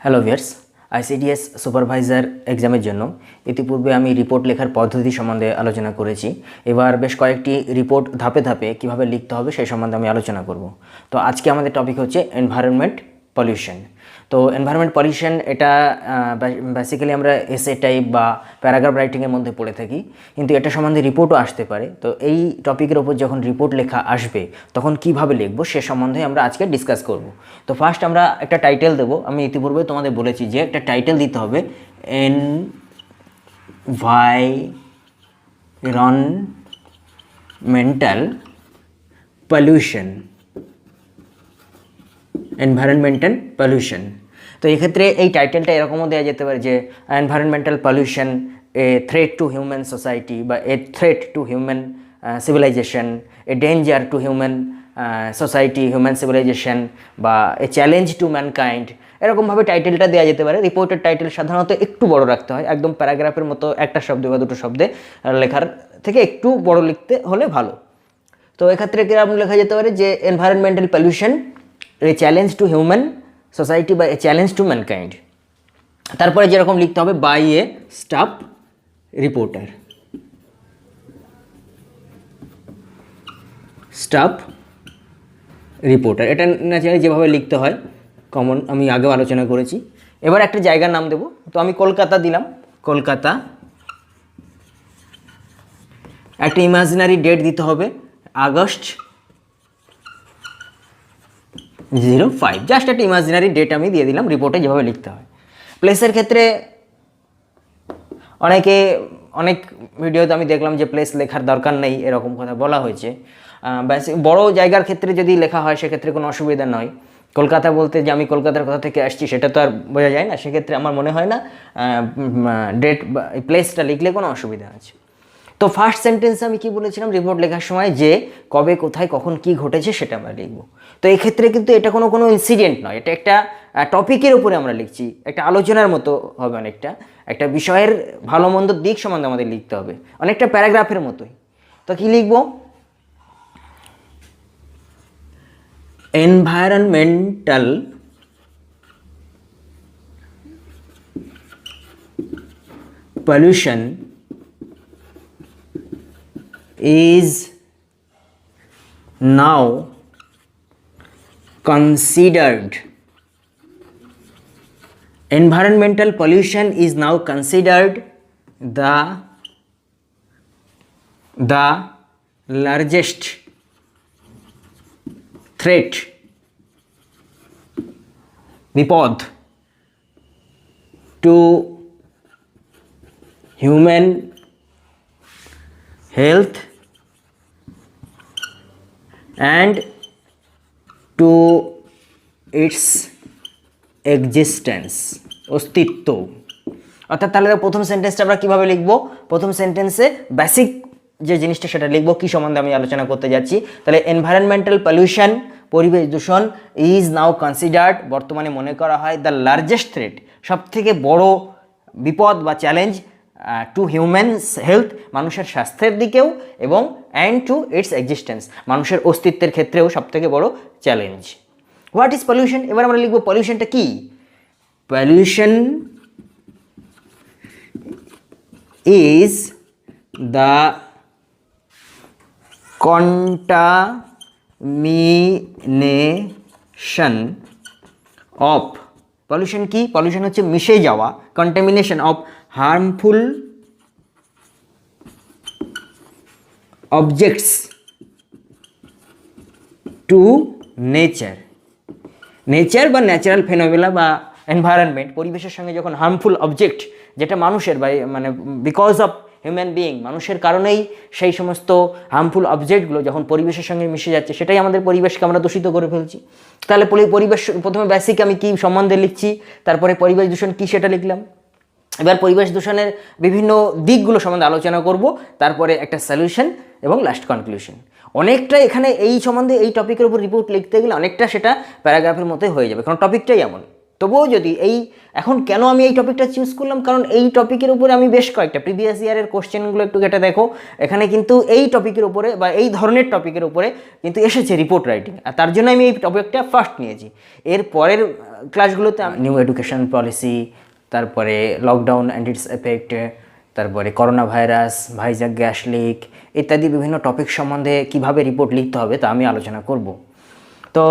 Hello viewers, ICDS supervisor এক্সামের জন্য ইতিপূর্বে আমি রিপোর্ট লেখার পদ্ধতি সম্বন্ধে আলোচনা করেছি। এবার বেশ কয়েকটি রিপোর্ট ধাপে ধাপে কিভাবে লিখতে হবে সেই সম্বন্ধে আমি আলোচনা করব। তো আজকে আমাদের টপিক হচ্ছে এনভায়রনমেন্ট পলিউশন। তো এনভায়রনমেন্ট পলিউশন এটা বেসিক্যালি আমরা এসে টাইপ বা প্যারাগ্রাফ রাইটিংয়ের মধ্যে পড়ে থাকি, কিন্তু এটা সম্বন্ধে রিপোর্টও আসতে পারে। তো এই টপিকের ওপর যখন রিপোর্ট লেখা আসবে তখন কিভাবে লিখবো সে সম্বন্ধে আমরা আজকে ডিসকাস করব। তো ফার্স্ট আমরা একটা টাইটেল দেবো। আমি ইতিপূর্বে তোমাদের বলেছি যে একটা টাইটেল দিতে হবে, এনভায়রনমেন্টাল পলিউশন। এনভায়রনমেন্টাল পলিউশন, তো এক্ষেত্রে এই টাইটেলটা এরকমও দেওয়া যেতে পারে যে environmental pollution a threat to human society, বা a threat to human civilisation, a danger to human society, human civilisation, বা এ চ্যালেঞ্জ টু ম্যানকাইন্ড। এরকমভাবে টাইটেলটা দেওয়া যেতে পারে। রিপোর্টের টাইটেল সাধারণত একটু বড় রাখতে হয়, একদম প্যারাগ্রাফের মতো একটা শব্দ বা দুটো শব্দে লেখার থেকে একটু বড় লিখতে হলে ভালো। তো এক্ষেত্রে কিরকম লেখা যেতে পারে যে environmental pollution a challenge to human society বা এ চ্যালেঞ্জ টু ম্যানকাইন্ড। তারপরে যেরকম লিখতে হবে by a staff reporter. Staff reporter এটা ন্যাচারালি যেভাবে লিখতে হয় কমন, আমি আগেও আলোচনা করেছি। এবার একটা জায়গার নাম দেব। তো আমি কলকাতা দিলাম, কলকাতা। একটা ইমাজিনারি ডেট দিতে হবে, আগস্ট 05। জাস্ট একটা ইমাজিনারি ডেট আমি দিয়ে দিলাম রিপোর্টে যেভাবে লিখতে হয়। প্লেসের ক্ষেত্রে অনেক ভিডিওতে আমি দেখলাম যে প্লেস লেখার দরকার নেই, এরকম কথা বলা হয়েছে। বড় জায়গার ক্ষেত্রে যদি লেখা হয় সেক্ষেত্রে কোনো অসুবিধা নয়। কলকাতা বলতে যে আমি কলকাতার কোথা থেকে আসছি সেটা তো আর বোঝা যায় না, সেক্ষেত্রে আমার মনে হয় না ডেট বা প্লেসটা লিখলে কোনো অসুবিধা আছে। তো ফার্স্ট সেন্টেন্সে আমি কি বলেছিলাম রিপোর্ট লেখার সময়, যে কবে কোথায় কখন কি ঘটেছে সেটা আমরা লিখবো। তো এক্ষেত্রে কিন্তু এটা কোনো ইনসিডেন্ট নয়, এটা একটা টপিকের উপরে আমরা লিখছি, একটা আলোচনার মতো হবে, অনেকটা একটা বিষয়ের ভালো মন্দ দিক সম্বন্ধে আমাদের লিখতে হবে, অনেকটা প্যারাগ্রাফের মতোই। তো কি লিখবো? Environmental pollution is now considered, environmental pollution is now considered the largest threat, বিপদ to human health and to its existence, অস্তিত্ব। অর্থাৎ তাহলে প্রথম সেন্টেন্সটা আমরা কীভাবে লিখবো? প্রথম সেন্টেন্সে বেসিক যে জিনিসটা সেটা লিখবো, কী সম্বন্ধে আমি আলোচনা করতে যাচ্ছি। তাহলে এনভায়রনমেন্টাল পলিউশন, পরিবেশ দূষণ, ইজ নাও কনসিডার্ড, বর্তমানে মনে করা হয়, দ্য লার্জেস্ট থ্রেট, সবথেকে বড় বিপদ বা চ্যালেঞ্জ, টু হিউম্যানস হেলথ, মানুষের স্বাস্থ্যের দিকেও, এবং অ্যান্ড টু ইটস এক্সিস্টেন্স, মানুষের অস্তিত্বের ক্ষেত্রেও সবথেকে বড় চ্যালেঞ্জ। What is pollution? এবার আমরা লিখবো পলিউশনটা কি। Pollution is the contamination of, pollution কি? পলিউশন হচ্ছে মিশে যাওয়া, contamination of harmful objects to nature, বা ন্যাচারাল ফেনোমেনা বা এনভায়রনমেন্ট, পরিবেশের সঙ্গে যখন হার্মফুল অবজেক্ট, যেটা মানুষের বা মানে বিকজ অফ হিউম্যান বিইং, মানুষের কারণেই সেই সমস্ত হার্মফুল অবজেক্টগুলো যখন পরিবেশের সঙ্গে মিশে যাচ্ছে, সেটাই আমাদের পরিবেশকে আমরা দূষিত করে ফেলছি। তাহলে পরিবেশ প্রথমে বেসিক আমি কী সম্বন্ধে লিখছি, তারপরে পরিবেশ দূষণ কী সেটা লিখলাম। এবার পরিবেশ দূষণের বিভিন্ন দিকগুলো সম্বন্ধে আলোচনা করব, তারপরে একটা সলিউশন এবং লাস্ট কনক্লুশন। অনেকটা এখানে এই সম্বন্ধে এই টপিকের উপর রিপোর্ট লিখতে গেলে অনেকটা সেটা প্যারাগ্রাফের মতোই হয়ে যাবে, কারণ টপিকটাই এমন। তবুও যদি এখন কেন আমি এই টপিকটা চুজ করলাম, কারণ এই টপিকের উপরে আমি বেশ কয়েকটা প্রিভিয়াস ইয়ারের কোশ্চেনগুলো একটু ঘেটে দেখো, এখানে কিন্তু এই টপিকের উপরে বা এই ধরনের টপিকের উপরে কিন্তু এসেছে রিপোর্ট রাইটিং, আর তার জন্য আমি এই টপিকটা ফার্স্ট নিয়েছি। এর পরের ক্লাসগুলোতে নিউ এডুকেশন পলিসি, তারপরে লকডাউন অ্যান্ড ইটস এফেক্ট, তারপরে corona virus, Vizag gas leak ইত্যাদি বিভিন্ন টপিক সম্বন্ধে কিভাবে রিপোর্ট লিখতে হবে তা আমি আলোচনা করব। তো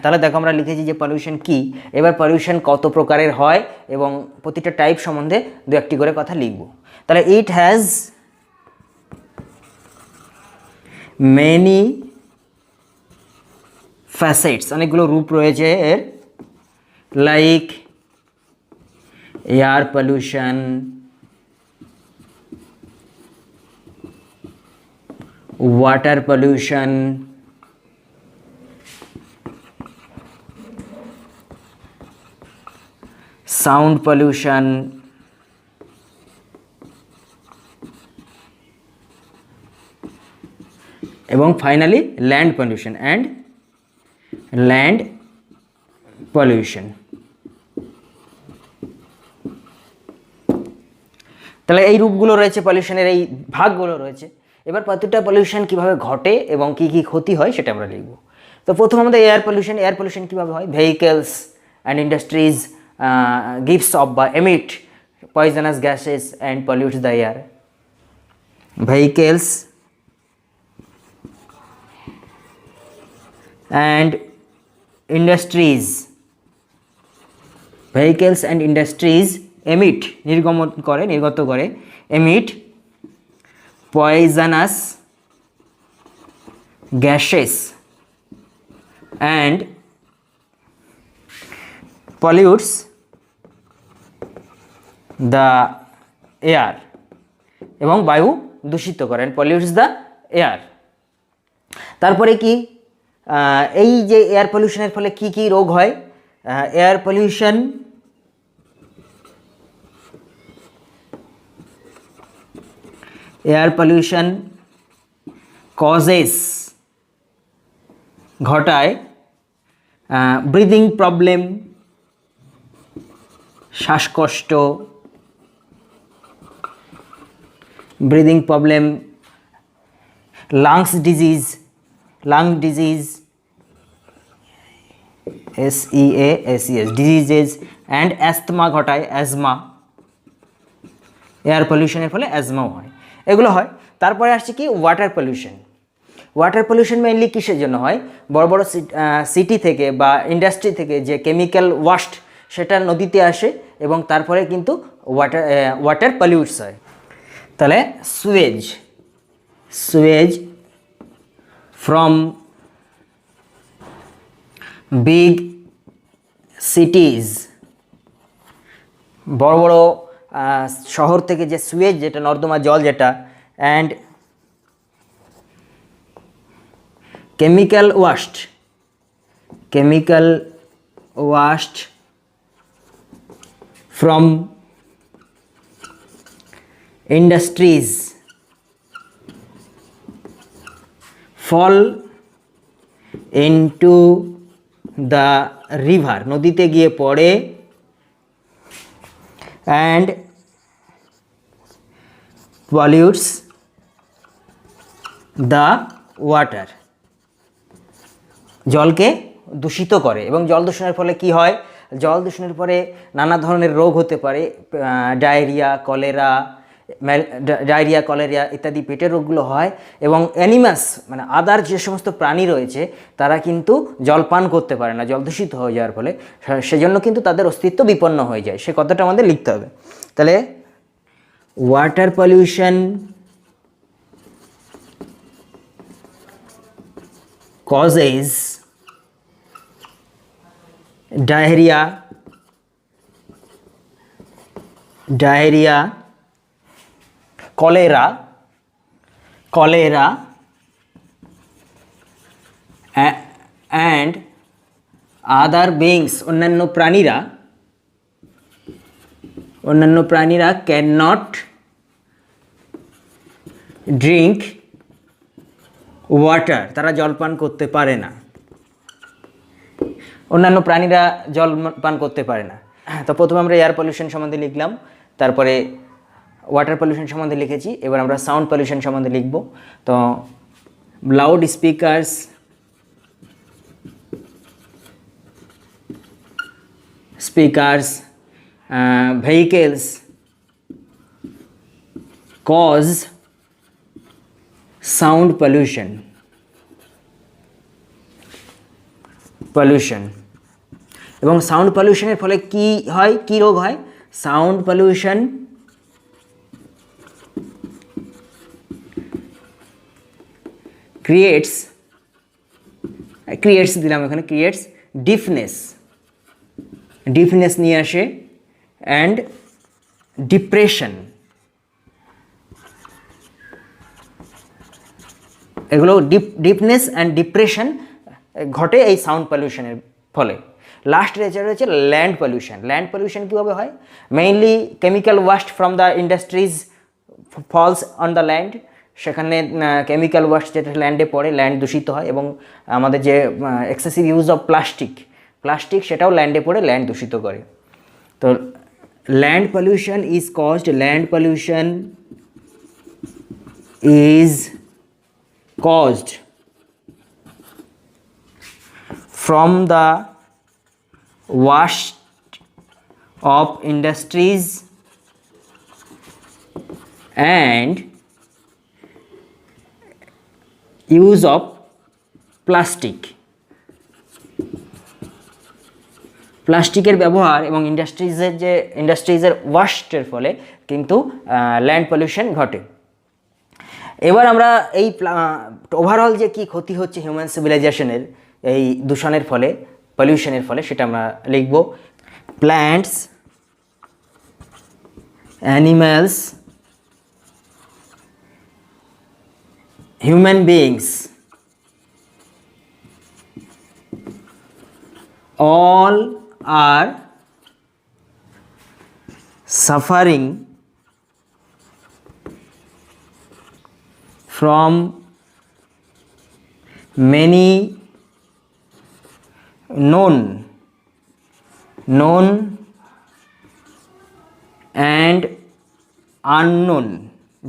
তাহলে দেখো আমরা লিখেছি যে পলিউশন কি, এবার পলিউশন কত প্রকারের হয় এবং প্রতিটা টাইপ সম্বন্ধে দু একটি করে কথা লিখব। তাহলে ইট হ্যাজ মেনি ফ্যাসেটস, অনেকগুলো রূপ রয়েছে এর, like air pollution, water pollution, sound pollution, এবং finally land pollution and land pollution. তাহলে এই রূপগুলো রয়েছে পলিউশনের, এই ভাগগুলো রয়েছে। এবার প্রতিটা পলিউশন কিভাবে ঘটে এবং কি কি ক্ষতি হয় সেটা আমরা লিখব। তো প্রথম আমাদের এয়ার পলিউশন কীভাবে হয়, vehicles and industries gives off বা emit poisonous gases and pollutes the air. Vehicles and industries emit নির্গত করে emit poisonous gases and pollutes the air, এবং বায়ু দূষিত করেন, পলিউটস দ্য এয়ার। তারপরে কি, এই যে এয়ার পলিউশনের ফলে কি কি রোগ হয়, এয়ার পলিউশন কজেস ঘটায় ব্রিদিং প্রবলেম, শ্বাসকষ্ট, breathing problem, lung disease, SEASES diseases, and অ্যাস্তমা ঘটায়, অ্যাজমা, এয়ার পলিউশনের ফলে অ্যাজমাও হয়, এগুলো হয়। তারপরে আসছে কি, ওয়াটার পলিউশন মেইনলি কিসের জন্য হয়, বড় বড় সিটি থেকে বা ইন্ডাস্ট্রি থেকে যে কেমিক্যাল ওয়াস্ট সেটা নদীতে আসে এবং তারপরে কিন্তু ওয়াটার পলিউটস হয়। তাহলে সুয়েজ ফ্রম বিগ সিটিজ, বড় বড় শহর থেকে যে সুয়েজ, যেটা নর্দমা জল যেটা, and chemical waste from industries fall into the river, নদীতে গিয়ে পড়ে, and pollutes the water, জলকে দূষিত করে। এবং জল দূষণের ফলে কি হয়, জল দূষণের পরে নানা ধরনের রোগ হতে পারে, ডায়রিয়া, কলেরা ইত্যাদি পেটের রোগগুলো হয়। এবং অ্যানিমালস মানে আদার যে সমস্ত প্রাণী রয়েছে তারা কিন্তু জল পান করতে পারে না, জল দূষিত হয়ে যাওয়ার ফলে, সেজন্য কিন্তু তাদের অস্তিত্ব বিপন্ন হয়ে যায়। সে কথাটা আমাদের লিখতে হবে। তাহলে water pollution causes diarrhea, cholera and other beings, অন্যান্য প্রাণীরা cannot drink ওয়াটার, তারা জলপান করতে পারে না। অন্যান্য প্রাণীরা জল পান করতে পারে না। তো প্রথমে আমরা এয়ার পলিউশন সম্বন্ধে লিখলাম, তারপরে ওয়াটার পলিউশন সম্বন্ধে লিখেছি, এবার আমরা সাউন্ড পলিউশন সম্বন্ধে লিখব। তো loudspeakers vehicles cause sound pollution এবং সাউন্ড পলিউশনের ফলে কি হয়, কি রোগ হয়? সাউন্ড পলিউশন ক্রিয়েটস দিলাম এখানে, ক্রিয়েটস ডিফনেস নিয়ে আসে, অ্যান্ড ডিপ্রেশন। এগুলো ডিপনেস অ্যান্ড ডিপ্রেশন ঘটে এই সাউন্ড পলিউশনের ফলে। লাস্ট রয়েছে ল্যান্ড পলিউশন কীভাবে হয়? Mainly chemical waste from the industries falls on the land. সেখানে কেমিক্যাল ওয়াস্ট যেটা ল্যান্ডে পড়ে, ল্যান্ড দূষিত হয়, এবং আমাদের যে এক্সেসিভ ইউজ অফ প্লাস্টিক সেটাও ল্যান্ডে পড়ে ল্যান্ড দূষিত করে। তো land pollution is caused from the waste of industries and use of প্লাস্টিকের ব্যবহার এবং ইন্ডাস্ট্রিজের ওয়াস্টের ফলে কিন্তু ল্যান্ড পলিউশন ঘটে। এবার আমরা এই ওভারঅল যে কি ক্ষতি হচ্ছে হিউম্যান সিভিলাইজেশনের এই দূষণের ফলে, পলিউশনের ফলে, সেটা আমরা লিখব। Plants, animals, human beings all are suffering from many known and unknown,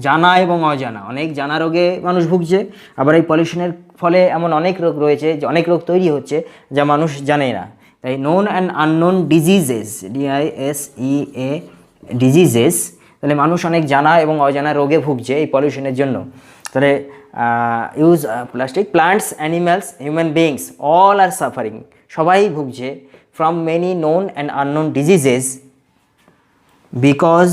জানা এবং অজানা, অনেক জানা রোগে মানুষ ভুগছে। আবার এই পলিউশনের ফলে এমন অনেক রোগ রয়েছে, যে অনেক রোগ তৈরি হচ্ছে যা মানুষ জানে না। তাই known and unknown diseases, diseases, তাহলে মানুষ অনেক জানা এবং অজানা রোগে ভুগছে এই পলিউশনের জন্য। তাহলে use plastic, plants, animals, human beings all are suffering, সবাই ভুগছে from many known and unknown diseases because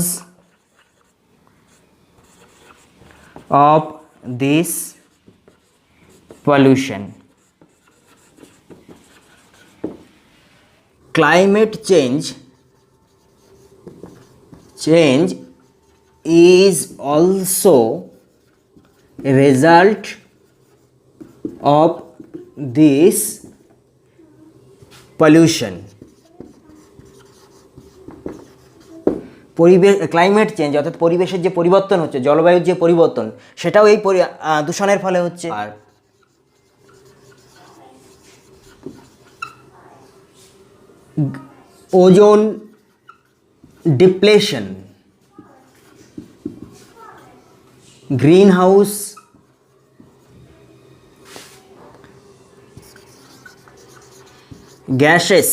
of this pollution. Climate change is also a result of this pollution. Climate change অর্থাৎ পরিবেশের যে পরিবর্তন হচ্ছে, জলবায়ুর যে পরিবর্তন, সেটাও এই দূষণের ফলে হচ্ছে। আর ozone depletion, greenhouse gases,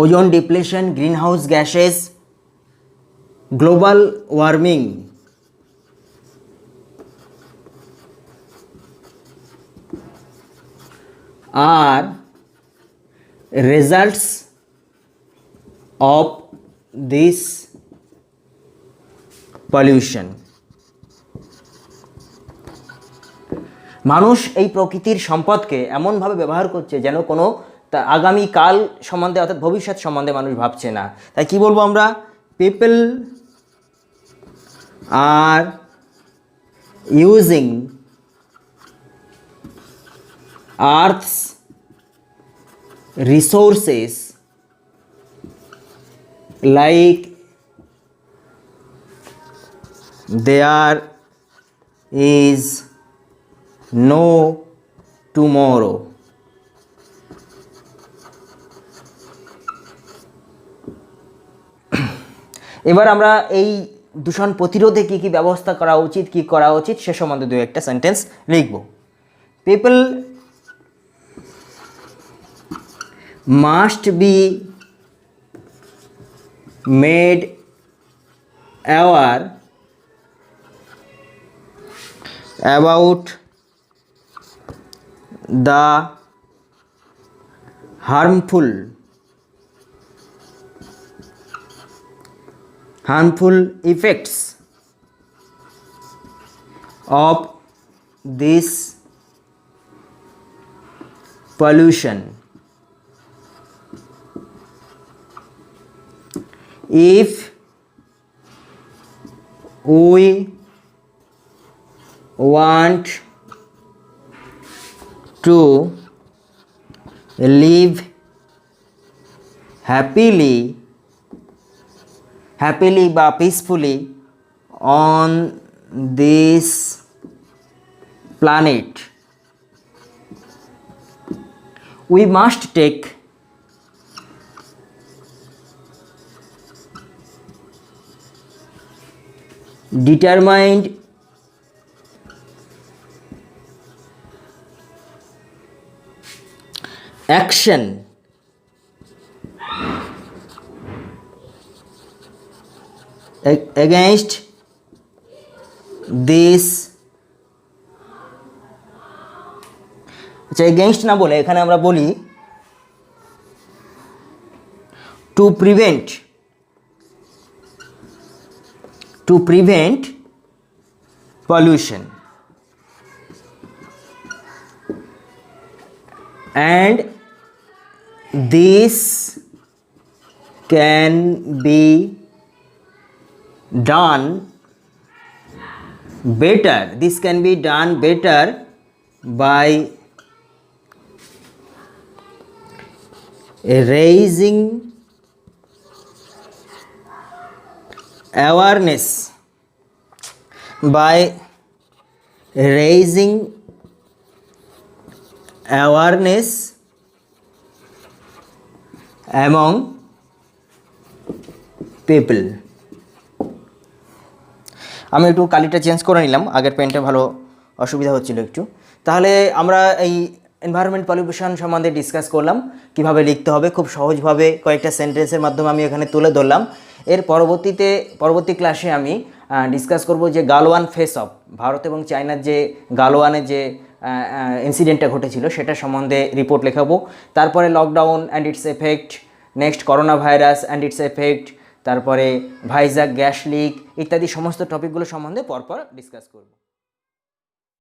ozone depletion, greenhouse gases, global warming are results of this pollution. মানুষ এই প্রকৃতির সম্পদকে এমনভাবে ব্যবহার করছে যেন কোনো আগামী কাল সম্বন্ধে অর্থাৎ ভবিষ্যৎ সম্বন্ধে মানুষ ভাবছে না। তাই কি বলবো আমরা? People are using earth's resources like there is no tomorrow. এবার আমরা এই দূষণ প্রতিরোধে কী কী ব্যবস্থা করা উচিত সে সম্বন্ধে দু একটা সেন্টেন্স লিখব। People must be made aware about the harmful effects of this pollution. If we want to live happily বা peacefully on this planet, we must take determined action against this. আচ্ছা, এগেইনস্ট না বলে এখানে আমরা বলি to prevent pollution and this can be done better by raising awareness among people. আমি একটু কালিটা change করে নিলাম, আগের পেনটা ভালো অসুবিধা হচ্ছিল একটু। তাহলে আমরা এই এনভায়রনমেন্ট পলিউশন সম্বন্ধে ডিসকাস করলাম, কিভাবে লিখতে হবে খুব সহজভাবে কয়েকটা সেন্টেন্সের মাধ্যমে আমি এখানে তুলে ধরলাম। এর পরবর্তী ক্লাসে আমি ডিসকাস করব যে গালওয়ান ফেস অফ, ভারত এবং চায়নার যে গালওয়ানে যে ইনসিডেন্টটা ঘটেছিল সেটা সম্বন্ধে রিপোর্ট লেখাবো। তারপরে lockdown and it's effect, next corona virus and it's effect, তারপরে ভাইজাগ গ্যাস লিক ইত্যাদি সমস্ত টপিকগুলো সম্বন্ধে পরপর ডিসকাস করব।